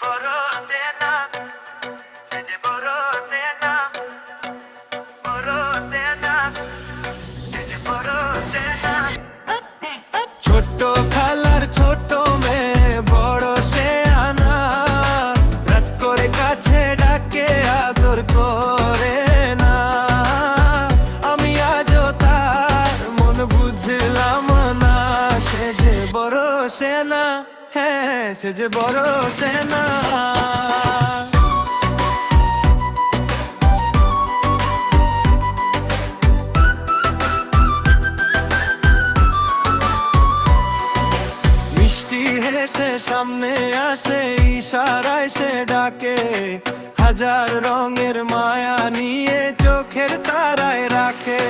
বড় সেনা, সে যে বড় সেনা, বড় সেনা, সে যে বড় সেনা। ছোট্ট খালার ছোট মেয়ে বড় সেনা, রাত করে কাছে ডাকে আদর করে না। আমি আজও তার মন বুঝলাম না, সে যে বড় সেনা, হ্যাঁ সে যে বড় সেনা। মিষ্টি হেসে সামনে আসে, ইশারায় সে ডাকে, হাজার রঙের মায়া নিয়ে চোখের তারায় রাখে।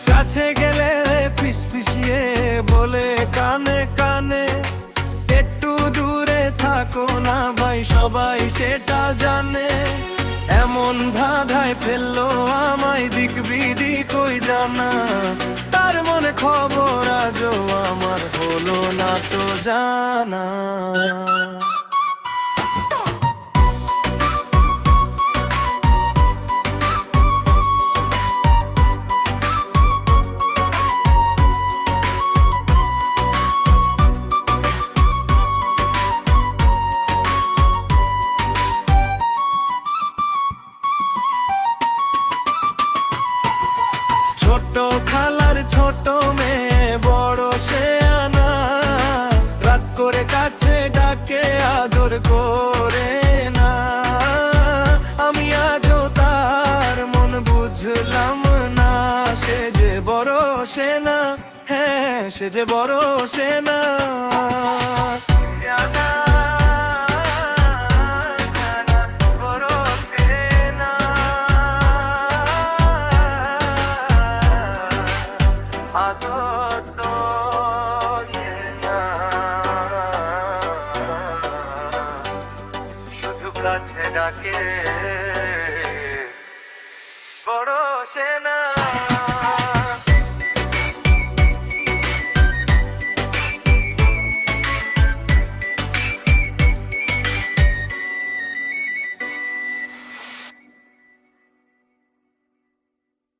কাছে গেলে ফিসফিসিয়ে বলে কানে কানে, একটু দূরে থাকো না ভাই, সবাই সেটা জানে। এমন ধাঁধায় ফেললো আমায়, দিক বিদিক কই জানা, তার মনে খবর আজও আমার হলো না তো জানা। ছোট খালার ছোট মেয়ে বড় সেনা, রাত করে কাছে ডাকে আদর করে না। আমি আজও তার মন বুঝলাম না, সে যে বড় সেনা, হ্যাঁ সে যে বড় সেনা। শুধু কাছে ডাকে বড় সেনা।